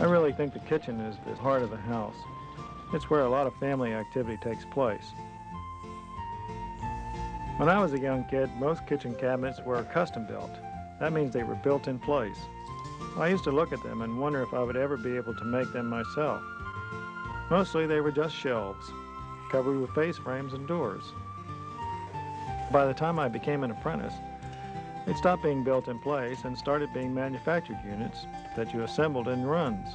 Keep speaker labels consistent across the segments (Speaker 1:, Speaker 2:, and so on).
Speaker 1: I really think the kitchen is the heart of the house. It's where a lot of family activity takes place. When I was a young kid, most kitchen cabinets were custom built. That means they were built in place. I used to look at them and wonder if I would ever be able to make them myself. Mostly they were just shelves, covered with face frames and doors. By the time I became an apprentice, they stopped being built in place and started being manufactured units that you assembled in runs.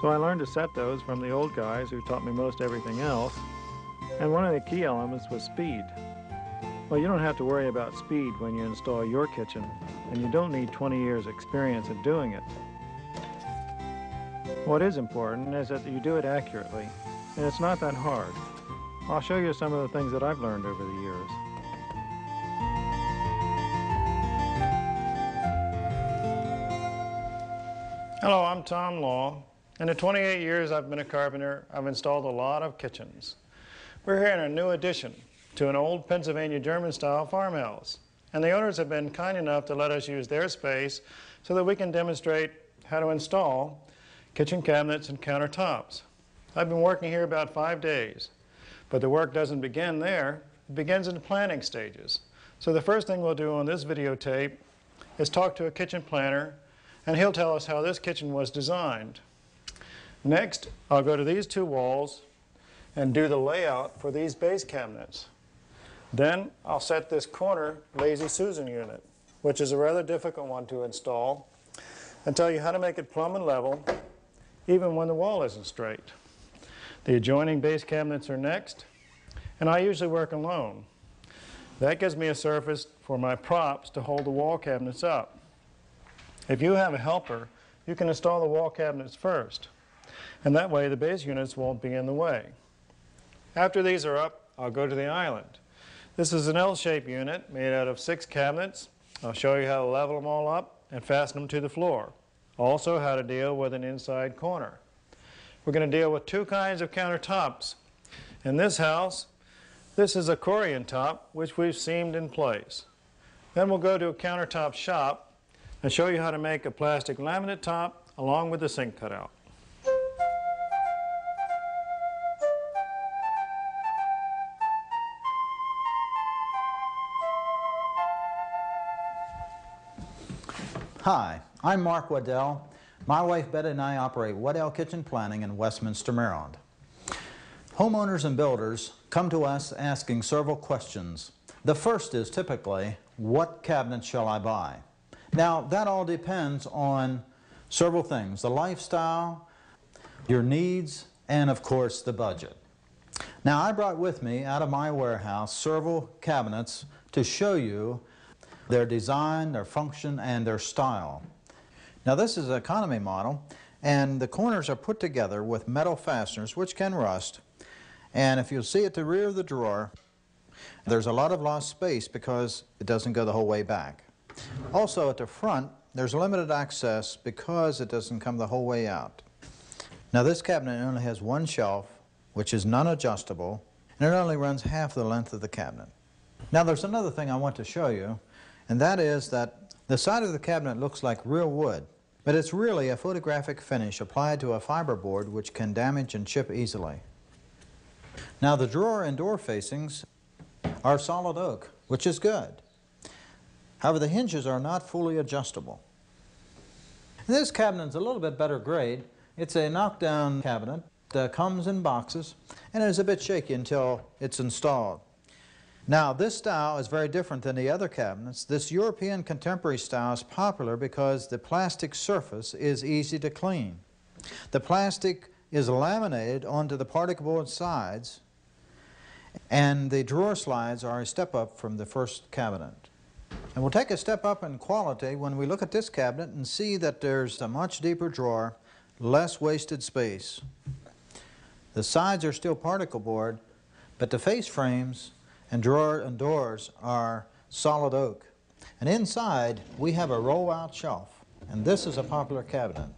Speaker 1: So I learned to set those from the old guys who taught me most everything else, and one of the key elements was speed. Well, you don't have to worry about speed when you install your kitchen, and you don't need 20 years experience at doing it. What is important is that you do it accurately, and it's not that hard. I'll show you some of the things that I've learned over the years. Hello, I'm Tom Law. In the 28 years I've been a carpenter, I've installed a lot of kitchens. We're here in a new addition to an old Pennsylvania German-style farmhouse, and the owners have been kind enough to let us use their space so that we can demonstrate how to install kitchen cabinets and countertops. I've been working here about 5 days, but the work doesn't begin there. It begins in the planning stages. So the first thing we'll do on this videotape is talk to a kitchen planner, and he'll tell us how this kitchen was designed. Next, I'll go to these two walls and do the layout for these base cabinets. Then I'll set this corner Lazy Susan unit, which is a rather difficult one to install, and tell you how to make it plumb and level, even when the wall isn't straight. The adjoining base cabinets are next, and I usually work alone. That gives me a surface for my props to hold the wall cabinets up. If you have a helper, you can install the wall cabinets first, and that way the base units won't be in the way. After these are up, I'll go to the island. This is an L-shaped unit made out of 6 cabinets. I'll show you how to level them all up and fasten them to the floor. Also how to deal with an inside corner. We're going to deal with 2 kinds of countertops. In this house, this is a Corian top, which we've seamed in place. Then we'll go to a countertop shop and show you how to make a plastic laminate top along with the sink cutout.
Speaker 2: Hi, I'm Mark Waddell. My wife Betty and I operate Waddell Kitchen Planning in Westminster, Maryland. Homeowners and builders come to us asking several questions. The first is typically, what cabinet shall I buy? Now, that all depends on several things: the lifestyle, your needs, and of course the budget. Now, I brought with me out of my warehouse several cabinets to show you their design, their function, and their style. Now, this is an economy model, and the corners are put together with metal fasteners which can rust. And if you'll see at the rear of the drawer, there's a lot of lost space because it doesn't go the whole way back. Also at the front, there's limited access because it doesn't come the whole way out. Now, this cabinet only has one shelf, which is non-adjustable, and it only runs half the length of the cabinet. Now, there's another thing I want to show you, and that is that the side of the cabinet looks like real wood, but it's really a photographic finish applied to a fiberboard which can damage and chip easily. Now, the drawer and door facings are solid oak, which is good. However, the hinges are not fully adjustable. This cabinet is a little bit better grade. It's a knockdown cabinet that comes in boxes, and it is a bit shaky until it's installed. Now, this style is very different than the other cabinets. This European contemporary style is popular because the plastic surface is easy to clean. The plastic is laminated onto the particle board sides, and the drawer slides are a step up from the first cabinet. And we'll take a step up in quality when we look at this cabinet and see that there's a much deeper drawer, less wasted space. The sides are still particle board, but the face frames and drawer and doors are solid oak. And inside, we have a roll-out shelf, and this is a popular cabinet.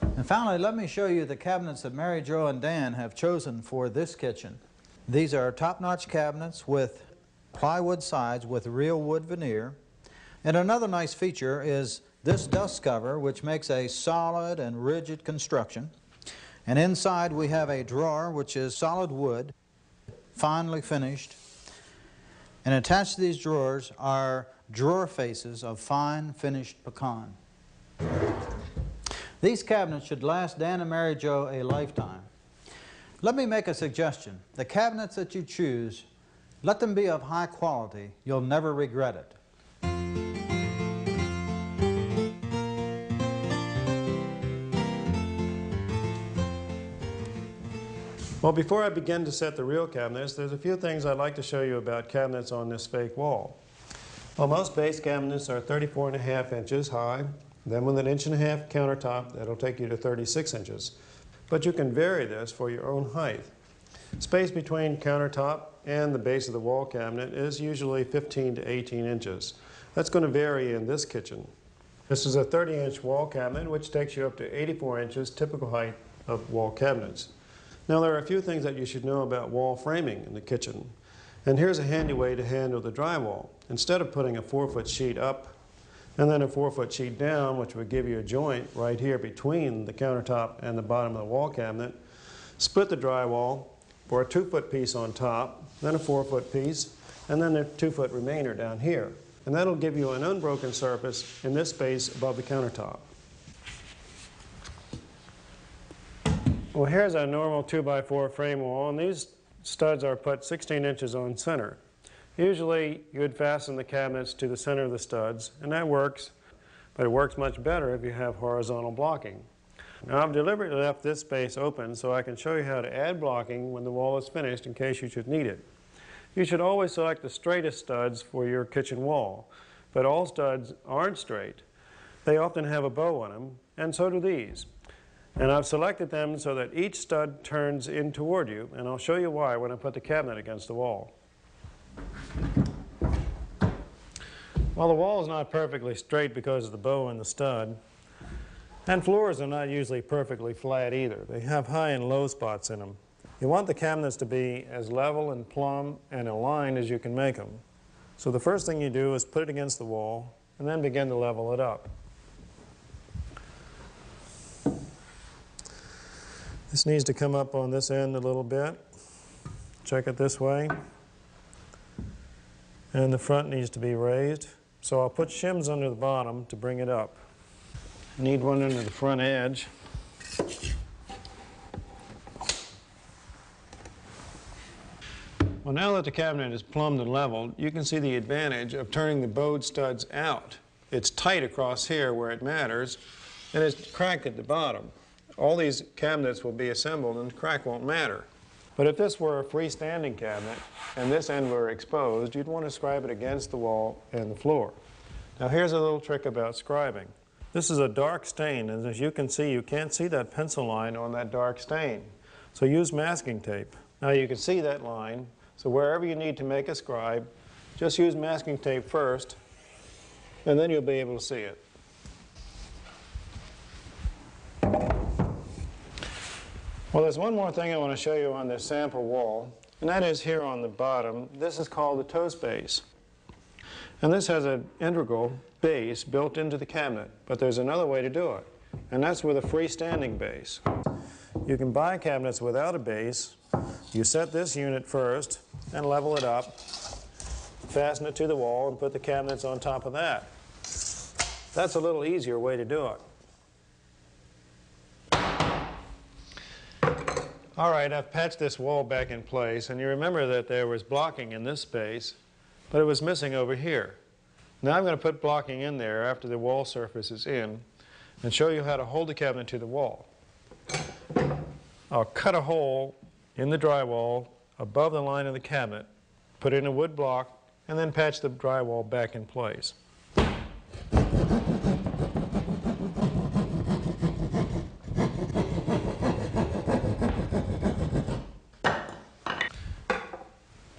Speaker 2: And finally, let me show you the cabinets that Mary Jo and Dan have chosen for this kitchen. These are top-notch cabinets with plywood sides with real wood veneer. And another nice feature is this dust cover, which makes a solid and rigid construction. And inside we have a drawer, which is solid wood, finely finished. And attached to these drawers are drawer faces of fine finished pecan. These cabinets should last Dan and Mary Jo a lifetime. Let me make a suggestion. The cabinets that you choose, let them be of high quality. You'll never regret it.
Speaker 1: Well, before I begin to set the real cabinets, there's a few things I'd like to show you about cabinets on this fake wall. Well, most base cabinets are 34.5 inches high. Then with an 1.5 inch countertop, that'll take you to 36 inches. But you can vary this for your own height. Space between countertop and the base of the wall cabinet is usually 15 to 18 inches. That's going to vary in this kitchen. This is a 30-inch wall cabinet, which takes you up to 84 inches, typical height of wall cabinets. Now, there are a few things that you should know about wall framing in the kitchen. And here's a handy way to handle the drywall. Instead of putting a 4-foot sheet up and then a 4-foot sheet down, which would give you a joint right here between the countertop and the bottom of the wall cabinet, split the drywall for a 2-foot piece on top, then a 4-foot piece, and then a 2-foot remainder down here. And that'll give you an unbroken surface in this space above the countertop. Well, here's a normal 2x4 frame wall, and these studs are put 16 inches on center. Usually, you would fasten the cabinets to the center of the studs, and that works, but it works much better if you have horizontal blocking. Now, I've deliberately left this space open so I can show you how to add blocking when the wall is finished in case you should need it. You should always select the straightest studs for your kitchen wall, but all studs aren't straight. They often have a bow on them, and so do these. And I've selected them so that each stud turns in toward you, and I'll show you why when I put the cabinet against the wall. Well, the wall is not perfectly straight because of the bow and the stud, and floors are not usually perfectly flat either. They have high and low spots in them. You want the cabinets to be as level and plumb and aligned as you can make them. So the first thing you do is put it against the wall and then begin to level it up. This needs to come up on this end a little bit. Check it this way. And the front needs to be raised. So I'll put shims under the bottom to bring it up. I need one under the front edge. Well, now that the cabinet is plumbed and leveled, you can see the advantage of turning the bowed studs out. It's tight across here where it matters, and it's cracked at the bottom. All these cabinets will be assembled and the crack won't matter. But if this were a freestanding cabinet and this end were exposed, you'd want to scribe it against the wall and the floor. Now here's a little trick about scribing. This is a dark stain, and as you can see, you can't see that pencil line on that dark stain. So use masking tape. Now you can see that line, so wherever you need to make a scribe, just use masking tape first, and then you'll be able to see it. Well, there's one more thing I want to show you on this sample wall, and that is here on the bottom. This is called the toe space. And this has an integral base built into the cabinet, but there's another way to do it, and that's with a freestanding base. You can buy cabinets without a base. You set this unit first and level it up, fasten it to the wall, and put the cabinets on top of that. That's a little easier way to do it. All right, I've patched this wall back in place, and you remember that there was blocking in this space, but it was missing over here. Now I'm going to put blocking in there after the wall surface is in and show you how to hold the cabinet to the wall. I'll cut a hole in the drywall above the line of the cabinet, put in a wood block, and then patch the drywall back in place.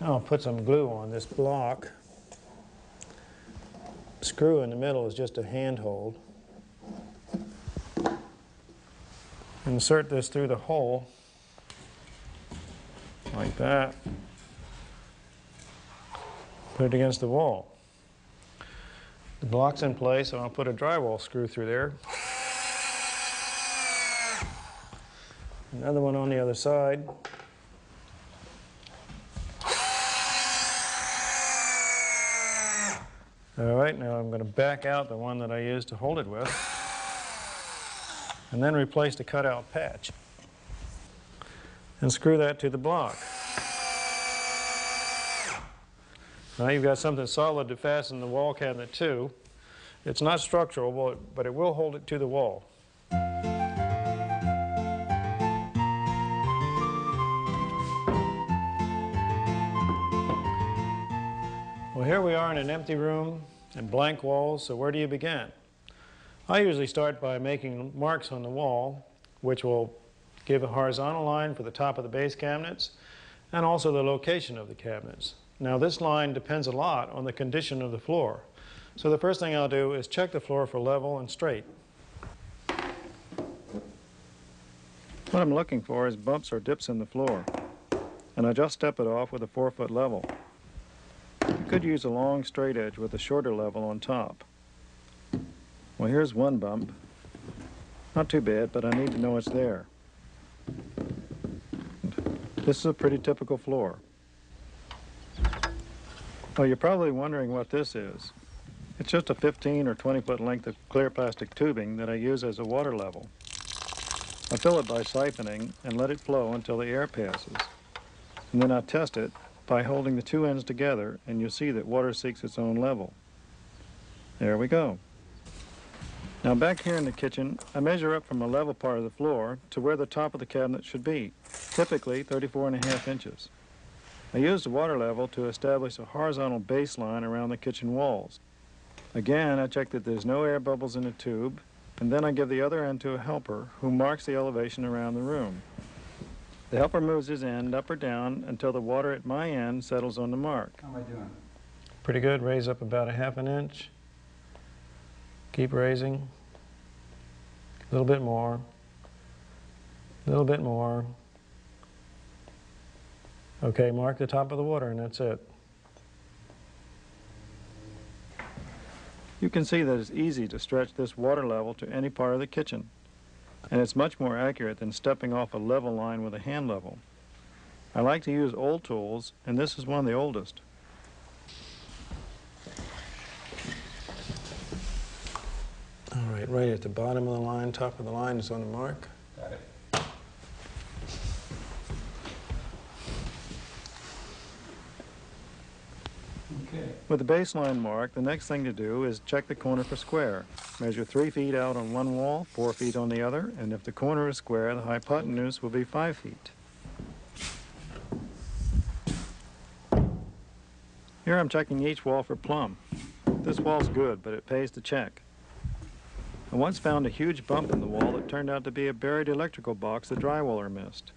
Speaker 1: I'll put some glue on this block. The screw in the middle is just a handhold. Insert this through the hole, like that. Put it against the wall. The block's in place, and I'll put a drywall screw through there. Another one on the other side. All right, now I'm going to back out the one that I used to hold it with, and then replace the cutout patch, and screw that to the block. Now you've got something solid to fasten the wall cabinet to. It's not structural, but it will hold it to the wall. Well, here we are in an empty room and blank walls, so where do you begin? I usually start by making marks on the wall, which will give a horizontal line for the top of the base cabinets and also the location of the cabinets. Now this line depends a lot on the condition of the floor. So the first thing I'll do is check the floor for level and straight. What I'm looking for is bumps or dips in the floor, and I just step it off with a 4-foot level. You could use a long straight edge with a shorter level on top. Well, here's one bump. Not too bad, but I need to know it's there. This is a pretty typical floor. Oh, you're probably wondering what this is. It's just a 15 or 20-foot length of clear plastic tubing that I use as a water level. I fill it by siphoning and let it flow until the air passes. And then I test it by holding the two ends together, and you'll see that water seeks its own level. There we go. Now back here in the kitchen, I measure up from a level part of the floor to where the top of the cabinet should be, typically 34.5 inches. I use the water level to establish a horizontal baseline around the kitchen walls. Again, I check that there's no air bubbles in the tube, and then I give the other end to a helper who marks the elevation around the room. The helper moves his end up or down until the water at my end settles on the mark.
Speaker 3: How am I doing?
Speaker 1: Pretty good. Raise up about 1/2 inch. Keep raising. A little bit more. A little bit more. Okay, mark the top of the water, and that's it. You can see that it's easy to stretch this water level to any part of the kitchen, and it's much more accurate than stepping off a level line with a hand level. I like to use old tools, and this is one of the oldest. All right at the bottom of the line, top of the line is on the mark.
Speaker 3: Got it. Okay.
Speaker 1: With the baseline mark, the next thing to do is check the corner for square. Measure 3 feet out on one wall, 4 feet on the other, and if the corner is square, the hypotenuse will be 5 feet. Here I'm checking each wall for plumb. This wall's good, but it pays to check. I once found a huge bump in the wall that turned out to be a buried electrical box the drywaller missed.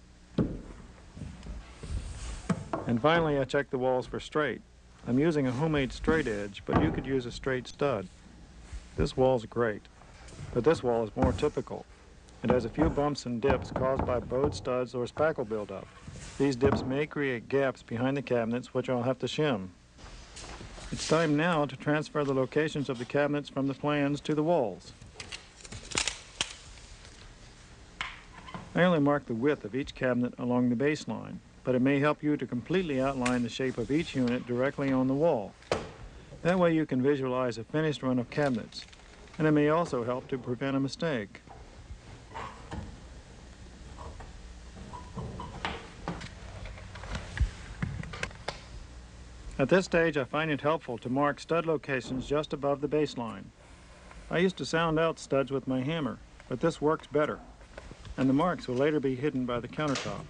Speaker 1: And finally, I checked the walls for straight. I'm using a homemade straight edge, but you could use a straight stud. This wall's great, but this wall is more typical. It has a few bumps and dips caused by bowed studs or spackle buildup. These dips may create gaps behind the cabinets, which I'll have to shim. It's time now to transfer the locations of the cabinets from the plans to the walls. I only mark the width of each cabinet along the baseline, but it may help you to completely outline the shape of each unit directly on the wall. That way you can visualize a finished run of cabinets, and it may also help to prevent a mistake. At this stage, I find it helpful to mark stud locations just above the baseline. I used to sound out studs with my hammer, but this works better, and the marks will later be hidden by the countertop.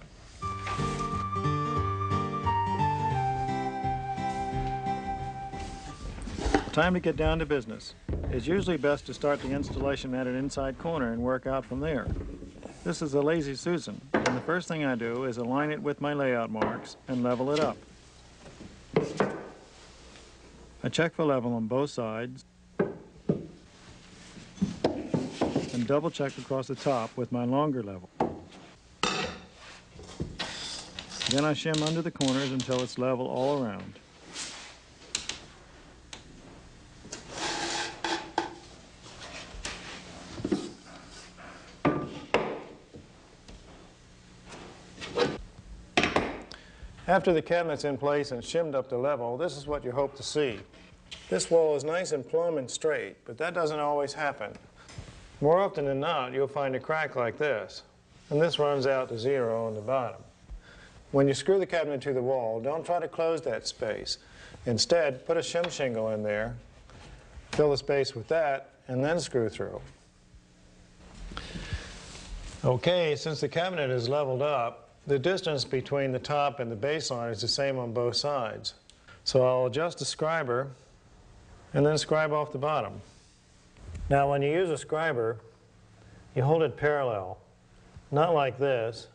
Speaker 1: Time to get down to business. It's usually best to start the installation at an inside corner and work out from there. This is a Lazy Susan, and the first thing I do is align it with my layout marks and level it up. I check for level on both sides and double check across the top with my longer level. Then I shim under the corners until it's level all around. After the cabinet's in place and shimmed up to level, this is what you hope to see. This wall is nice and plumb and straight, but that doesn't always happen. More often than not, you'll find a crack like this, and this runs out to 0 on the bottom. When you screw the cabinet to the wall, don't try to close that space. Instead, put a shim shingle in there, fill the space with that, and then screw through. Okay, since the cabinet is leveled up, the distance between the top and the baseline is the same on both sides. So I'll adjust the scriber and then scribe off the bottom. Now when you use a scriber, you hold it parallel, not like this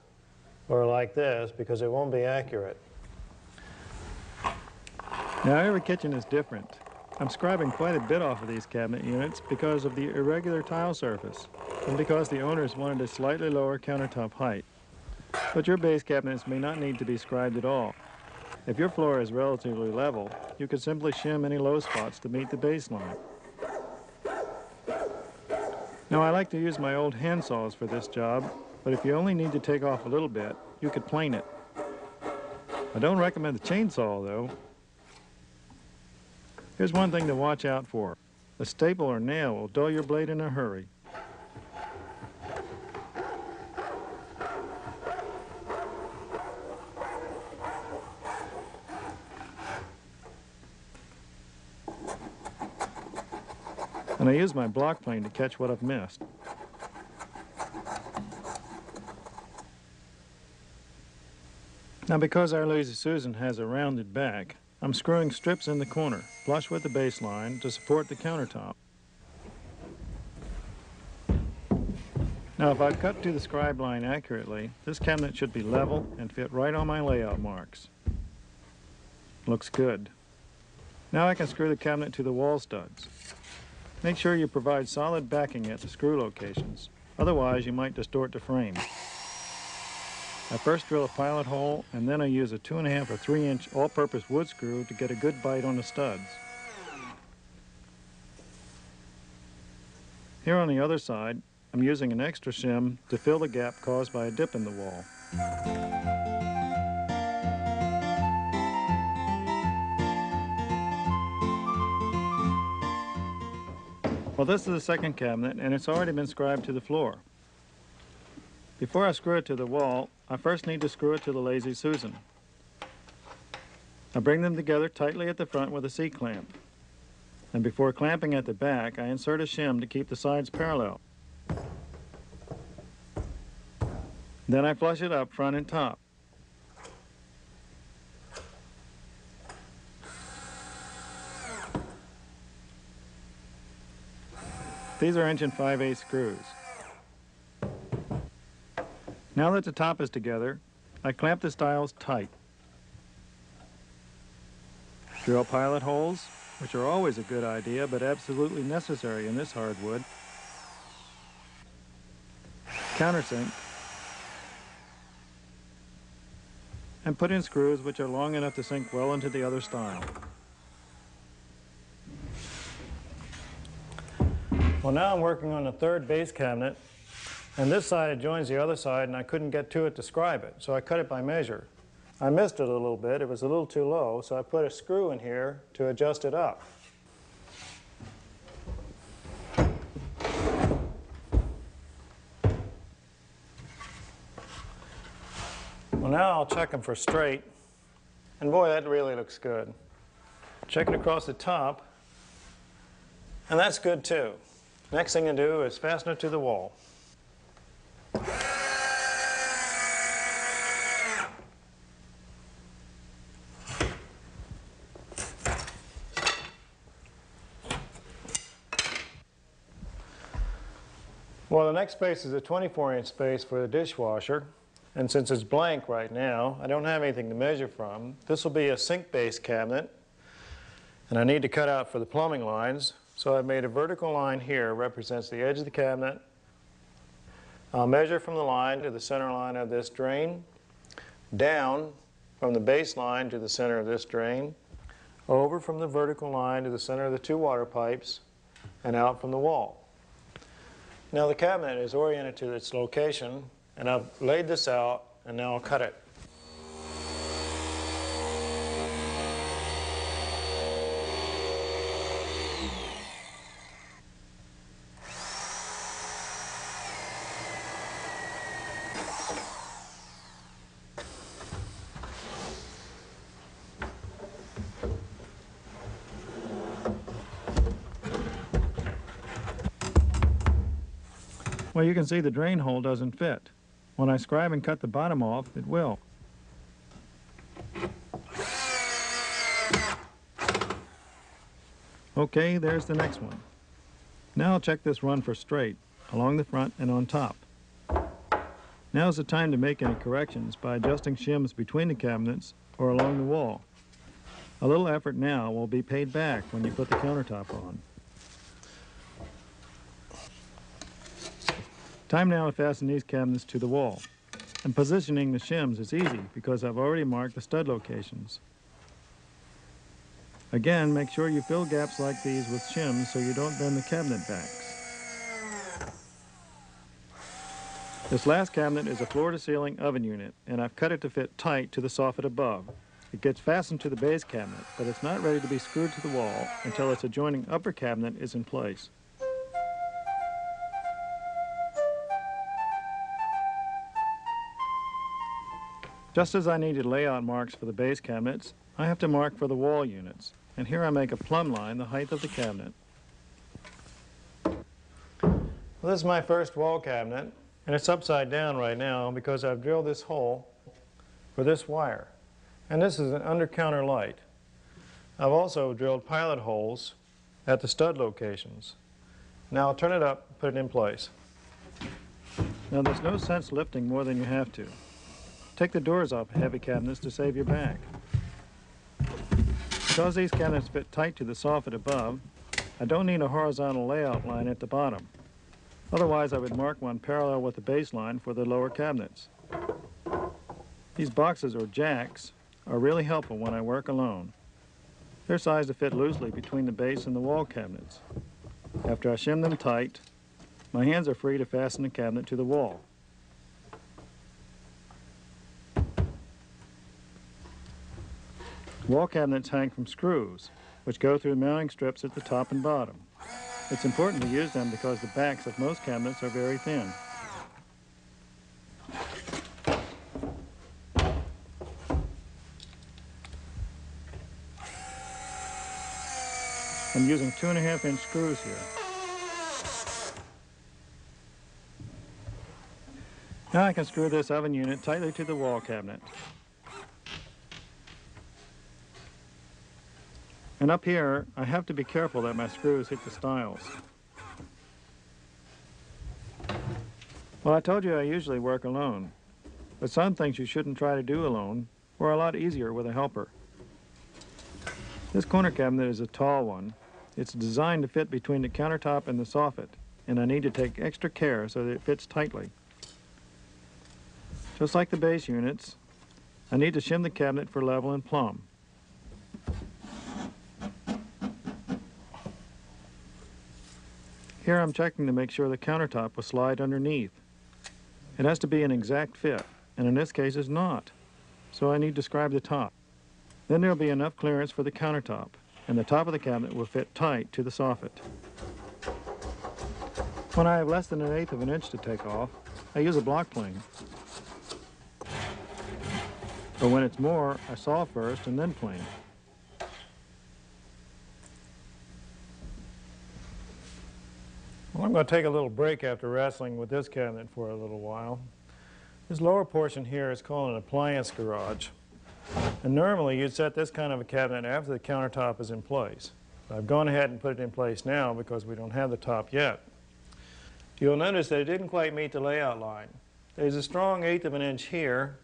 Speaker 1: or like this, because it won't be accurate. Now every kitchen is different. I'm scribing quite a bit off of these cabinet units because of the irregular tile surface and because the owners wanted a slightly lower countertop height. But your base cabinets may not need to be scribed at all. If your floor is relatively level, you could simply shim any low spots to meet the baseline. Now I like to use my old hand saws for this job, but if you only need to take off a little bit, you could plane it. I don't recommend the chainsaw though. Here's one thing to watch out for. A staple or nail will dull your blade in a hurry. And I use my block plane to catch what I've missed. Now because our Lazy Susan has a rounded back, I'm screwing strips in the corner, flush with the baseline, to support the countertop. Now if I've cut to the scribe line accurately, this cabinet should be level and fit right on my layout marks. Looks good. Now I can screw the cabinet to the wall studs. Make sure you provide solid backing at the screw locations, otherwise you might distort the frame. I first drill a pilot hole, and then I use a 2.5 or 3-inch all-purpose wood screw to get a good bite on the studs. Here on the other side, I'm using an extra shim to fill the gap caused by a dip in the wall. Well, this is the second cabinet, and it's already been scribed to the floor. Before I screw it to the wall, I first need to screw it to the Lazy Susan. I bring them together tightly at the front with a C-clamp. And before clamping at the back, I insert a shim to keep the sides parallel. Then I flush it up front and top. These are 1 5/8" screws. Now that the top is together, I clamp the stiles tight. Drill pilot holes, which are always a good idea but absolutely necessary in this hardwood. Countersink. And put in screws which are long enough to sink well into the other stile. Well, now I'm working on the third base cabinet, and this side joins the other side, and I couldn't get to it to scribe it, so I cut it by measure. I missed it a little bit. It was a little too low, so I put a screw in here to adjust it up. Well, now I'll check them for straight, and boy, that really looks good. Check it across the top, and that's good too. Next thing to do is fasten it to the wall. Well, the next space is a 24-inch space for the dishwasher, and since it's blank right now, I don't have anything to measure from. This will be a sink-based cabinet, and I need to cut out for the plumbing lines. So I've made a vertical line here, represents the edge of the cabinet. I'll measure from the line to the center line of this drain, down from the base line to the center of this drain, over from the vertical line to the center of the 2 water pipes, and out from the wall. Now the cabinet is oriented to its location, and I've laid this out, and now I'll cut it. Well, you can see the drain hole doesn't fit. When I scribe and cut the bottom off, it will. Okay, there's the next one. Now I'll check this run for straight, along the front and on top. Now's the time to make any corrections by adjusting shims between the cabinets or along the wall. A little effort now will be paid back when you put the countertop on. Time now to fasten these cabinets to the wall. And positioning the shims is easy because I've already marked the stud locations. Again, make sure you fill gaps like these with shims so you don't bend the cabinet backs. This last cabinet is a floor-to-ceiling oven unit, and I've cut it to fit tight to the soffit above. It gets fastened to the base cabinet, but it's not ready to be screwed to the wall until its adjoining upper cabinet is in place. Just as I needed layout marks for the base cabinets, I have to mark for the wall units, and here I make a plumb line the height of the cabinet. Well, this is my first wall cabinet, and it's upside down right now because I've drilled this hole for this wire. And this is an under-counter light. I've also drilled pilot holes at the stud locations. Now I'll turn it up and put it in place. Now there's no sense lifting more than you have to. Take the doors off heavy cabinets to save your back. Because these cabinets fit tight to the soffit above, I don't need a horizontal layout line at the bottom. Otherwise, I would mark one parallel with the base line for the lower cabinets. These boxes, or jacks, are really helpful when I work alone. They're sized to fit loosely between the base and the wall cabinets. After I shim them tight, my hands are free to fasten the cabinet to the wall. Wall cabinets hang from screws, which go through mounting strips at the top and bottom. It's important to use them because the backs of most cabinets are very thin. I'm using 2.5-inch screws here. Now I can screw this oven unit tightly to the wall cabinet. And up here, I have to be careful that my screws hit the stiles. Well, I told you I usually work alone, but some things you shouldn't try to do alone are a lot easier with a helper. This corner cabinet is a tall one. It's designed to fit between the countertop and the soffit, and I need to take extra care so that it fits tightly. Just like the base units, I need to shim the cabinet for level and plumb. Here I'm checking to make sure the countertop will slide underneath. It has to be an exact fit, and in this case it's not, so I need to scribe the top. Then there'll be enough clearance for the countertop, and the top of the cabinet will fit tight to the soffit. When I have less than 1/8 of an inch to take off, I use a block plane. But when it's more, I saw first and then plane. Well, I'm going to take a little break after wrestling with this cabinet for a little while. This lower portion here is called an appliance garage. And normally you'd set this kind of a cabinet after the countertop is in place. But I've gone ahead and put it in place now because we don't have the top yet. You'll notice that it didn't quite meet the layout line. There's a strong 1/8 of an inch here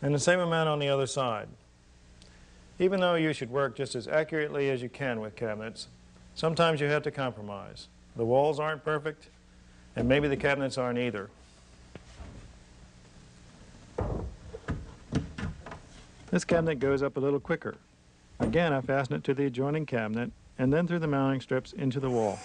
Speaker 1: and the same amount on the other side. Even though you should work just as accurately as you can with cabinets, sometimes you have to compromise. The walls aren't perfect, and maybe the cabinets aren't either. This cabinet goes up a little quicker. Again, I fasten it to the adjoining cabinet and then through the mounting strips into the wall.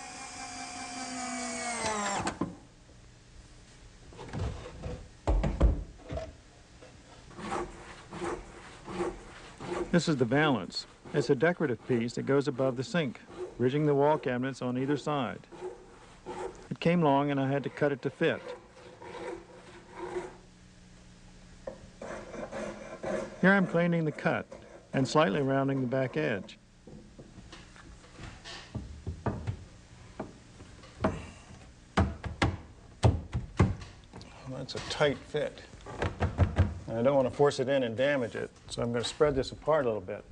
Speaker 1: This is the valance. It's a decorative piece that goes above the sink, bridging the wall cabinets on either side. It came long and I had to cut it to fit. Here I'm cleaning the cut and slightly rounding the back edge. That's a tight fit. And I don't want to force it in and damage it, so I'm going to spread this apart a little bit.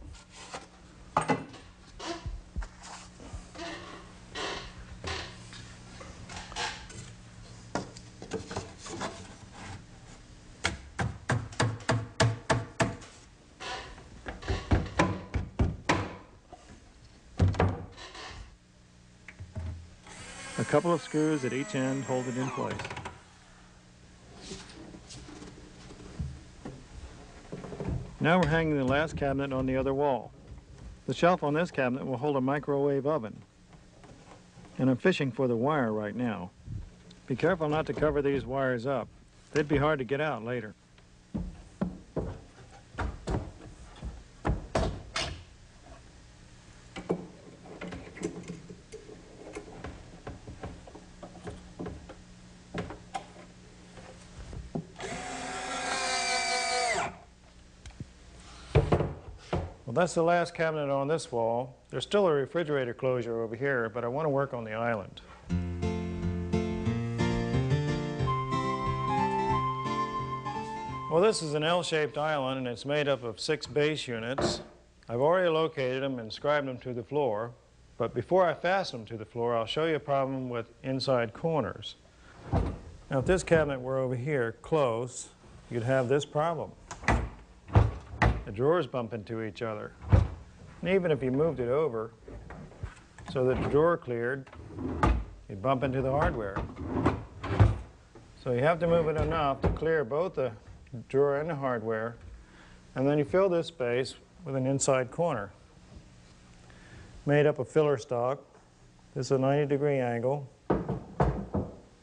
Speaker 1: A couple of screws at each end hold it in place. Now we're hanging the last cabinet on the other wall. The shelf on this cabinet will hold a microwave oven. And I'm fishing for the wire right now. Be careful not to cover these wires up. They'd be hard to get out later. Well, that's the last cabinet on this wall. There's still a refrigerator closure over here, but I want to work on the island. Well, this is an L-shaped island, and it's made up of 6 base units. I've already located them and scribed them to the floor, but before I fasten them to the floor, I'll show you a problem with inside corners. Now, if this cabinet were over here close, you'd have this problem. The drawers bump into each other. And even if you moved it over so that the drawer cleared, you'd bump into the hardware. So you have to move it enough to clear both the drawer and the hardware, and then you fill this space with an inside corner made up of filler stock. This is a 90-degree angle.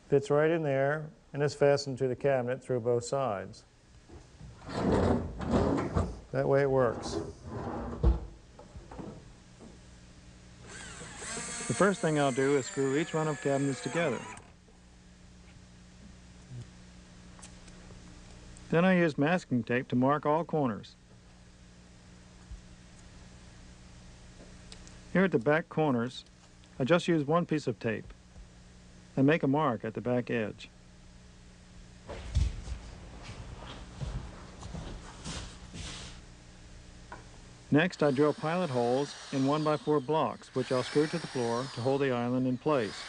Speaker 1: Fits right in there, and it's fastened to the cabinet through both sides. That way it works. The first thing I'll do is screw each one of the cabinets together. Then I use masking tape to mark all corners. Here at the back corners, I just use one piece of tape and make a mark at the back edge. Next, I drill pilot holes in 1x4 blocks, which I'll screw to the floor to hold the island in place.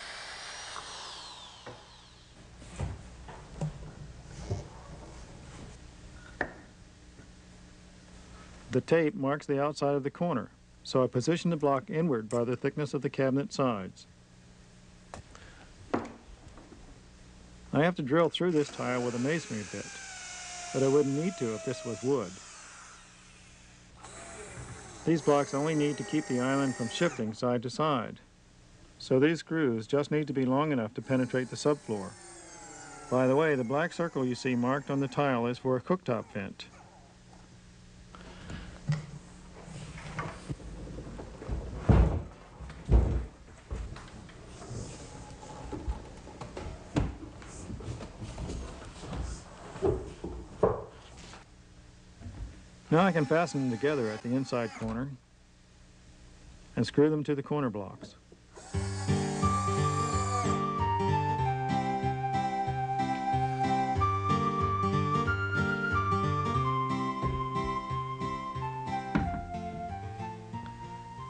Speaker 1: The tape marks the outside of the corner, so I position the block inward by the thickness of the cabinet sides. I have to drill through this tile with a masonry bit, but I wouldn't need to if this was wood. These blocks only need to keep the island from shifting side to side, so these screws just need to be long enough to penetrate the subfloor. By the way, the black circle you see marked on the tile is for a cooktop vent. Now I can fasten them together at the inside corner and screw them to the corner blocks.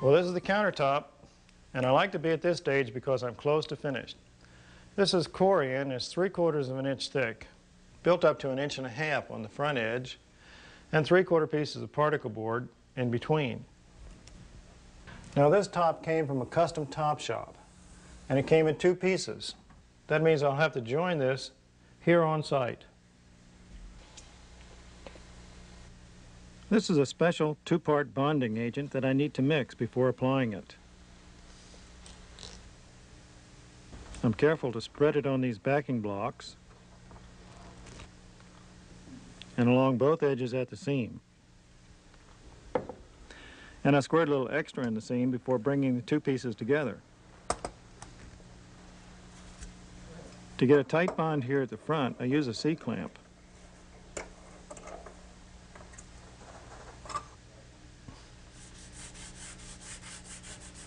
Speaker 1: Well, this is the countertop, and I like to be at this stage because I'm close to finished. This is corian, it's 3/4 of an inch thick, built up to 1.5 inches on the front edge, and 3/4 pieces of particle board in between. Now this top came from a custom top shop, and it came in 2 pieces. That means I'll have to join this here on site. This is a special 2-part bonding agent that I need to mix before applying it. I'm careful to spread it on these backing blocks and along both edges at the seam. And I squared a little extra in the seam before bringing the 2 pieces together. To get a tight bond here at the front, I use a C-clamp.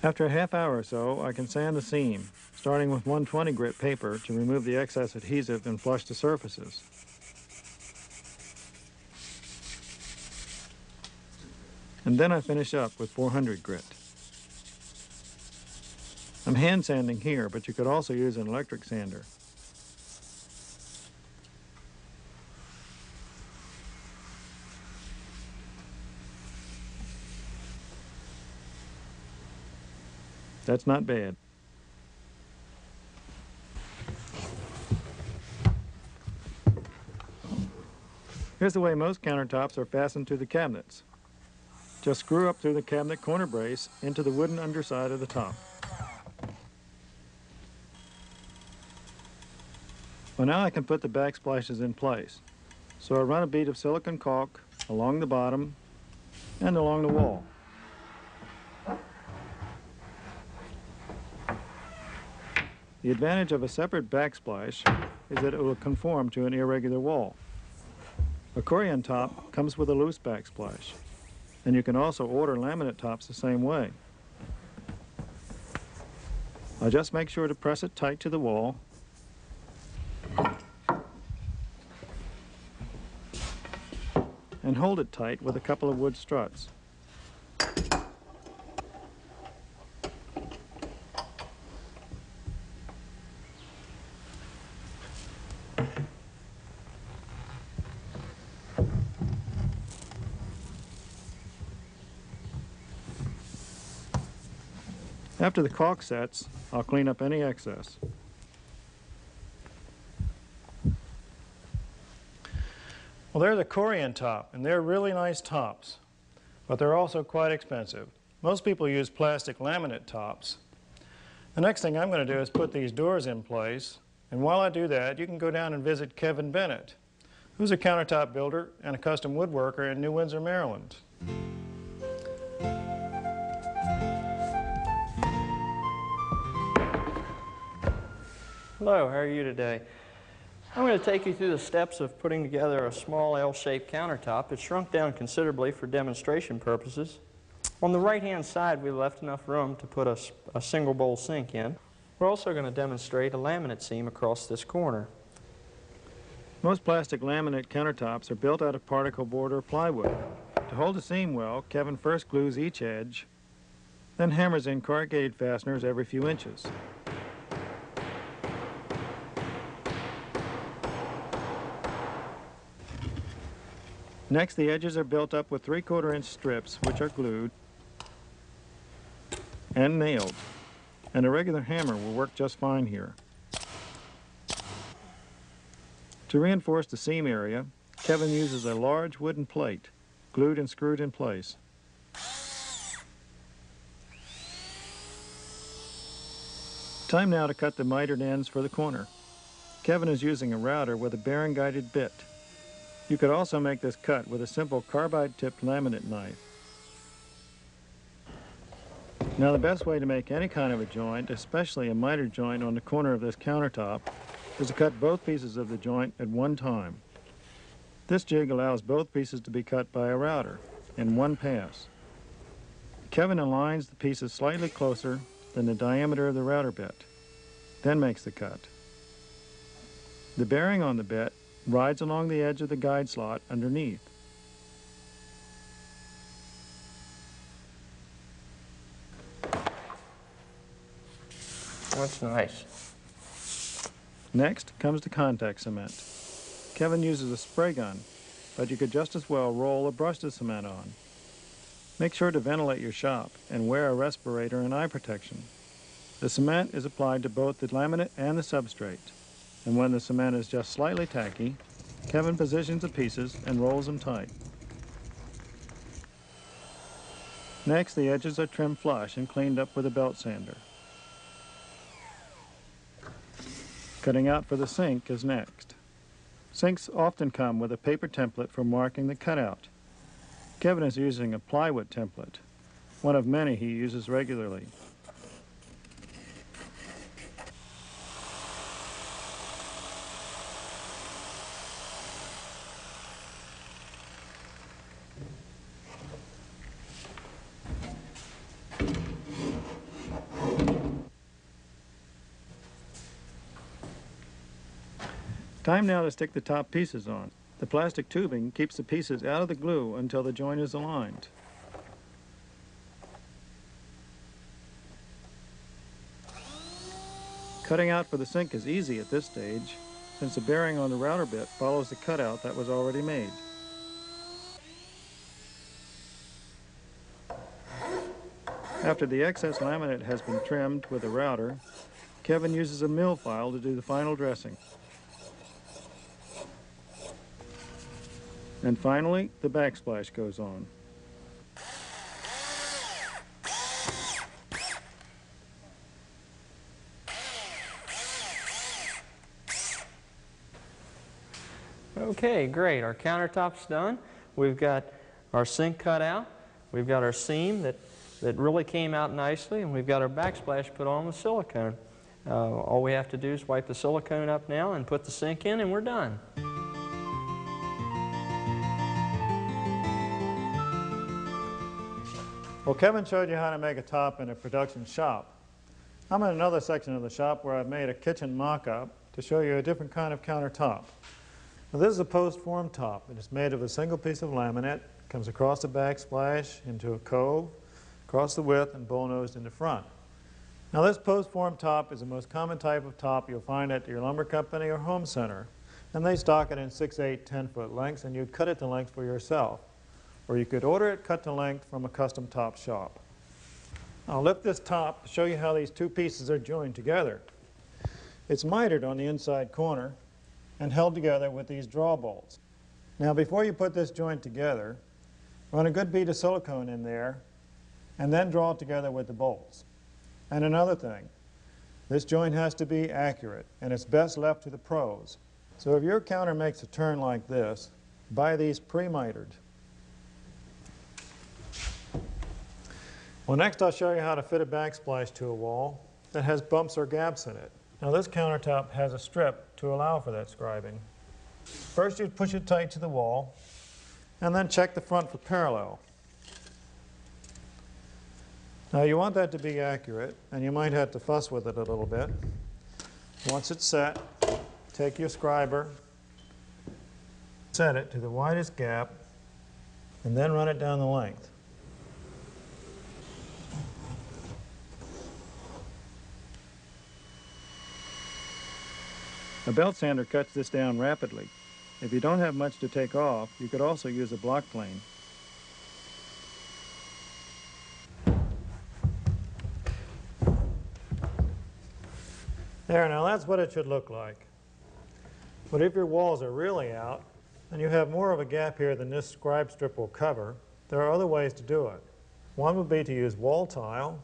Speaker 1: After a half hour or so, I can sand the seam, starting with 120 grit paper to remove the excess adhesive and flush the surfaces. And then I finish up with 400 grit. I'm hand sanding here, but you could also use an electric sander. That's not bad. Here's the way most countertops are fastened to the cabinets. Just screw up through the cabinet corner brace into the wooden underside of the top. Well, now I can put the backsplashes in place. So I run a bead of silicone caulk along the bottom and along the wall. The advantage of a separate backsplash is that it will conform to an irregular wall. A Corian top comes with a loose backsplash, and you can also order laminate tops the same way. I'll just make sure to press it tight to the wall and hold it tight with a couple of wood struts. After the caulk sets, I'll clean up any excess. Well, there's a Corian top, and they're really nice tops, but they're also quite expensive. Most people use plastic laminate tops. The next thing I'm going to do is put these doors in place, and while I do that, you can go down and visit Kevin Bennett, who's a countertop builder and a custom woodworker in New Windsor, Maryland.
Speaker 3: Hello, how are you today? I'm going to take you through the steps of putting together a small L-shaped countertop. It's shrunk down considerably for demonstration purposes. On the right-hand side, we left enough room to put a single bowl sink in. We're also going to demonstrate a laminate seam across this corner.
Speaker 1: Most plastic laminate countertops are built out of particle board or plywood. To hold the seam well, Kevin first glues each edge, then hammers in corrugated fasteners every few inches. Next, the edges are built up with 3/4 inch strips, which are glued and nailed, and a regular hammer will work just fine here. To reinforce the seam area, Kevin uses a large wooden plate, glued and screwed in place. Time now to cut the mitered ends for the corner. Kevin is using a router with a bearing-guided bit. You could also make this cut with a simple carbide-tipped laminate knife. Now, the best way to make any kind of a joint, especially a mitered joint on the corner of this countertop, is to cut both pieces of the joint at one time. This jig allows both pieces to be cut by a router in one pass. Kevin aligns the pieces slightly closer than the diameter of the router bit, then makes the cut. The bearing on the bit rides along the edge of the guide slot underneath.
Speaker 3: That's nice.
Speaker 1: Next comes the contact cement. Kevin uses a spray gun, but you could just as well roll or brush the cement on. Make sure to ventilate your shop and wear a respirator and eye protection. The cement is applied to both the laminate and the substrate, and when the cement is just slightly tacky, Kevin positions the pieces and rolls them tight. Next, the edges are trimmed flush and cleaned up with a belt sander. Cutting out for the sink is next. Sinks often come with a paper template for marking the cutout. Kevin is using a plywood template, one of many he uses regularly. Time now to stick the top pieces on. The plastic tubing keeps the pieces out of the glue until the joint is aligned. Cutting out for the sink is easy at this stage, since the bearing on the router bit follows the cutout that was already made. After the excess laminate has been trimmed with a router, Kevin uses a mill file to do the final dressing. And finally, the backsplash goes on.
Speaker 3: Okay, great. Our countertop's done. We've got our sink cut out. We've got our seam that really came out nicely, and we've got our backsplash put on with silicone. All we have to do is wipe the silicone up now and put the sink in, and we're done.
Speaker 1: Well, Kevin showed you how to make a top in a production shop. I'm in another section of the shop where I've made a kitchen mock-up to show you a different kind of countertop. Now, this is a post-form top. It is made of a single piece of laminate, comes across the backsplash into a cove, across the width, and bullnosed in the front. Now, this post-form top is the most common type of top you'll find at your lumber company or home center. And they stock it in 6, 8, 10-foot lengths, and you'd cut it to length for yourself. Or you could order it cut to length from a custom top shop. I'll lift this top to show you how these two pieces are joined together. It's mitered on the inside corner and held together with these draw bolts. Now, before you put this joint together, run a good bead of silicone in there and then draw it together with the bolts. And another thing, this joint has to be accurate, and it's best left to the pros. So if your counter makes a turn like this, buy these pre-mitered. Well, next I'll show you how to fit a backsplash to a wall that has bumps or gaps in it. Now, this countertop has a strip to allow for that scribing. First, you'd push it tight to the wall, and then check the front for parallel. Now, you want that to be accurate, and you might have to fuss with it a little bit. Once it's set, take your scriber, set it to the widest gap, and then run it down the length. A belt sander cuts this down rapidly. If you don't have much to take off, you could also use a block plane. There, now that's what it should look like. But if your walls are really out, and you have more of a gap here than this scribe strip will cover, there are other ways to do it. One would be to use wall tile,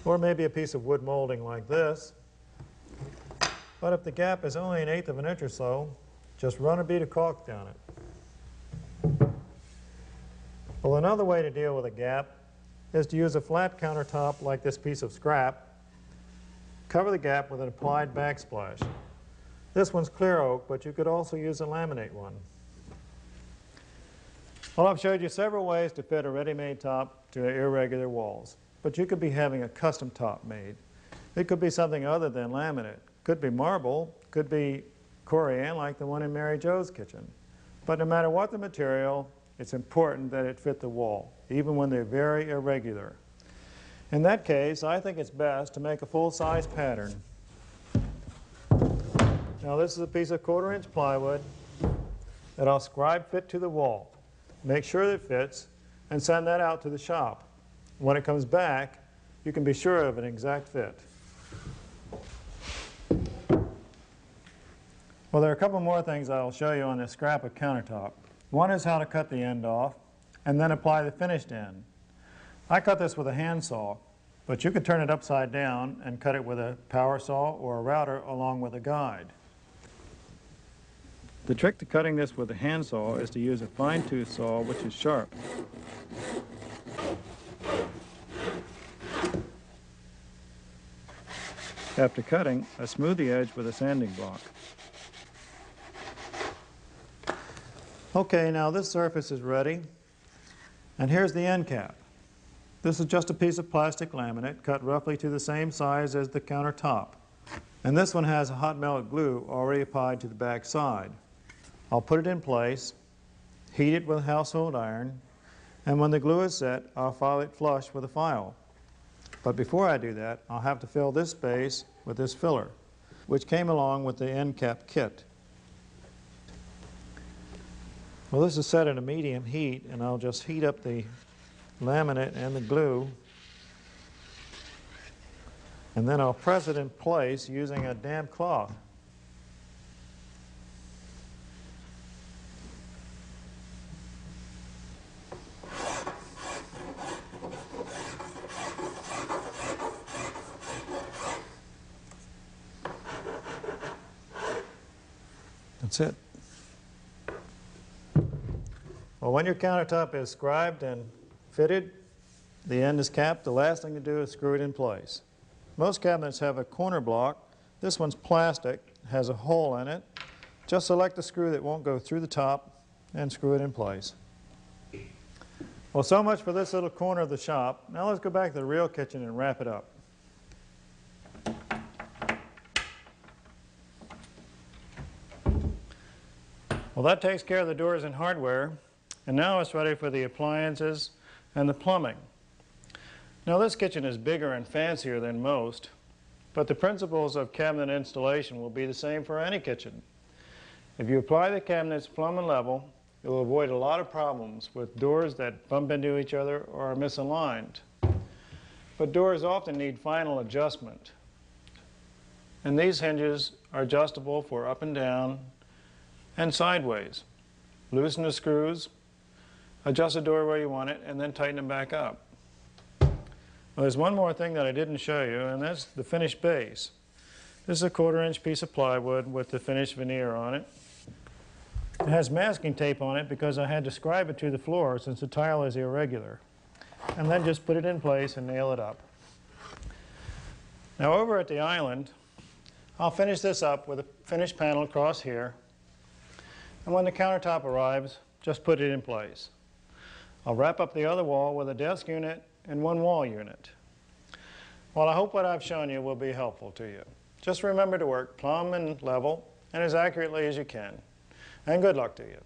Speaker 1: or maybe a piece of wood molding like this. But if the gap is only 1/8 of an inch or so, just run a bead of caulk down it. Well, another way to deal with a gap is to use a flat countertop like this piece of scrap. Cover the gap with an applied backsplash. This one's clear oak, but you could also use a laminate one. Well, I've showed you several ways to fit a ready-made top to irregular walls, but you could be having a custom top made. It could be something other than laminate. Could be marble, could be Corian like the one in Mary Jo's kitchen. But no matter what the material, it's important that it fit the wall, even when they're very irregular. In that case, I think it's best to make a full-size pattern. Now, this is a piece of 1/4 inch plywood that I'll scribe fit to the wall. Make sure that it fits and send that out to the shop. When it comes back, you can be sure of an exact fit. Well, there are a couple more things I'll show you on this scrap of countertop. One is how to cut the end off and then apply the finished end. I cut this with a handsaw, but you could turn it upside down and cut it with a power saw or a router along with a guide. The trick to cutting this with a handsaw is to use a fine-tooth saw which is sharp. After cutting, I smooth the edge with a sanding block. Okay, now this surface is ready, and here's the end cap. This is just a piece of plastic laminate cut roughly to the same size as the countertop. And this one has a hot melt glue already applied to the back side. I'll put it in place, heat it with a household iron, and when the glue is set, I'll file it flush with a file. But before I do that, I'll have to fill this space with this filler, which came along with the end cap kit. Well, this is set at a medium heat, and I'll just heat up the laminate and the glue, and then I'll press it in place using a damp cloth. That's it. Well, when your countertop is scribed and fitted, the end is capped, the last thing to do is screw it in place. Most cabinets have a corner block. This one's plastic, has a hole in it. Just select the screw that won't go through the top and screw it in place. Well, so much for this little corner of the shop. Now let's go back to the real kitchen and wrap it up. Well, that takes care of the doors and hardware, and now it's ready for the appliances and the plumbing. Now, this kitchen is bigger and fancier than most, but the principles of cabinet installation will be the same for any kitchen. If you apply the cabinets plumb and level, you'll avoid a lot of problems with doors that bump into each other or are misaligned. But doors often need final adjustment, and these hinges are adjustable for up and down and sideways. Loosen the screws, adjust the door where you want it, and then tighten them back up. Well, there's one more thing that I didn't show you, and that's the finished base. This is a 1/4-inch piece of plywood with the finished veneer on it. It has masking tape on it because I had to scribe it to the floor since the tile is irregular. And then just put it in place and nail it up. Now over at the island, I'll finish this up with a finished panel across here. And when the countertop arrives, just put it in place. I'll wrap up the other wall with a desk unit and one wall unit. Well, I hope what I've shown you will be helpful to you. Just remember to work plumb and level and as accurately as you can. And good luck to you.